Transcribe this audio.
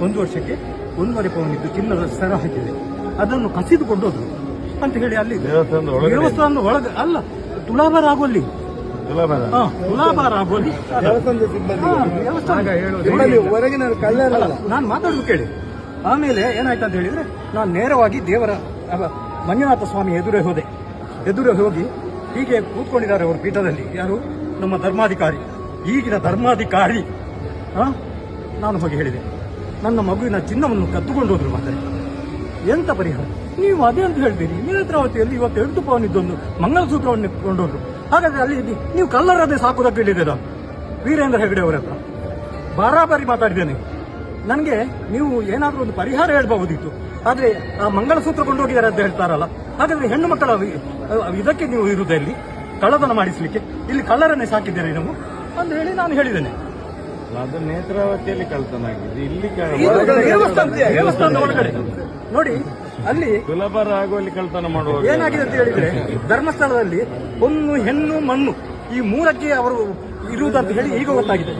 ಒಂದು ವರ್ಷಕ್ಕೆ 1.5 ಪೌಂಡ್ ಇದ್ದು ಚಿನ್ನದ ಸರ ಹಾಕಿದೆ, ಅದನ್ನು ಕಸಿದುಕೊಂಡು ಹೋದ್ರು ಅಂತ ಹೇಳಿ ಅಲ್ಲಿ ದೇವಸ್ಥಾನದ ಒಳಗೆ ಅಲ್ಲ, ತುಲಾಭಾರ ಆಗೋಲ್ಲಿ ತುಲಾಭಾರ ಆಗೋಲ್ಲಿ ನಾನು ಮಾತಾಡೋದು ಕೇಳಿ. ಆಮೇಲೆ ಏನಾಯ್ತು ಅಂತ ಹೇಳಿದ್ರೆ ನಾನು ನೇರವಾಗಿ ದೇವರ ಮಂಜುನಾಥ ಸ್ವಾಮಿ ಎದುರೇ ಹೋಗಿ ಹೀಗೆ ಕೂತ್ಕೊಂಡಿದ್ದಾರೆ ಅವರು ಪೀಠದಲ್ಲಿ. ಯಾರು? ನಮ್ಮ ಧರ್ಮಾಧಿಕಾರಿ, ಈಗಿನ ಧರ್ಮಾಧಿಕಾರಿ. ನಾನು ಹೋಗಿ ಹೇಳಿದೆ, ನನ್ನ ಮಗುವಿನ ಚಿನ್ನವನ್ನು ಕದ್ದುಕೊಂಡು ಹೋದ್ರು. ಮಾತಾರೆ ಎಂತ ಪರಿಹಾರ? ನೀವು ಅದೇ ಅಂತ ಹೇಳ್ತೀರಿ. ನೇತ್ರಾವತಿಯಲ್ಲಿ ಇವತ್ತು 2 ಪೌಂಡ್ ಇದ್ದೊಂದು ಮಂಗಲಸೂತ್ರವನ್ನು ಕೊಂಡೋದ್ರು. ಹಾಗಾದ್ರೆ ಅಲ್ಲಿ ನೀವು ಕಲ್ಲರದೇ ಸಾಕುದಕ್ಕೆ ಹೇಳಿದೆ. ನಾನು ವೀರೇಂದ್ರ ಹೆಗಡೆ ಅವರ ಹತ್ರ ಬಾರಾಬಾರಿ ಮಾತಾಡಿದ್ದೇನೆ. ನನಗೆ ನೀವು ಏನಾದರೂ ಒಂದು ಪರಿಹಾರ ಹೇಳ್ಬಹುದಿತ್ತು. ಆದ್ರೆ ಆ ಮಂಗಲಸೂತ್ರ ಕೊಂಡೋಗಿದ್ದಾರೆ ಅಂತ ಹೇಳ್ತಾರಲ್ಲ, ಹಾಗಾದ್ರೆ ಹೆಣ್ಣು ಮಕ್ಕಳ ಇದಕ್ಕೆ ನೀವು ಇರುವುದಲ್ಲಿ ಕಳ್ಳತನ ಮಾಡಿಸ್ಲಿಕ್ಕೆ ಇಲ್ಲಿ ಕಳ್ಳರನ್ನೇ ಸಾಕಿದ್ದೇನೆ ನಾವು ಅಂತ ಹೇಳಿ ನಾನು ಹೇಳಿದ್ದೇನೆ. ಅದು ನೇತ್ರಾವತಿಯಲ್ಲಿ ಕಳ್ಳತನ ಆಗಿದೆ, ಇಲ್ಲಿ ದೇವಸ್ಥಾನದ ಒಳಗಡೆ ನೋಡಿ, ಅಲ್ಲಿ ತುಲಾಭಾರ ಆಗುವಲ್ಲಿ ಕಳ್ಳತನ ಮಾಡುವಾಗ ಏನಾಗಿದೆ ಅಂತ ಹೇಳಿದ್ರೆ ಧರ್ಮಸ್ಥಳದಲ್ಲಿ ಹೊನ್ನು ಹೆಣ್ಣು ಮಣ್ಣು ಈ 3ಕ್ಕೆ ಅವರು ಇರುವುದಂತ ಹೇಳಿ ಈಗ ಗೊತ್ತಾಗಿದೆ.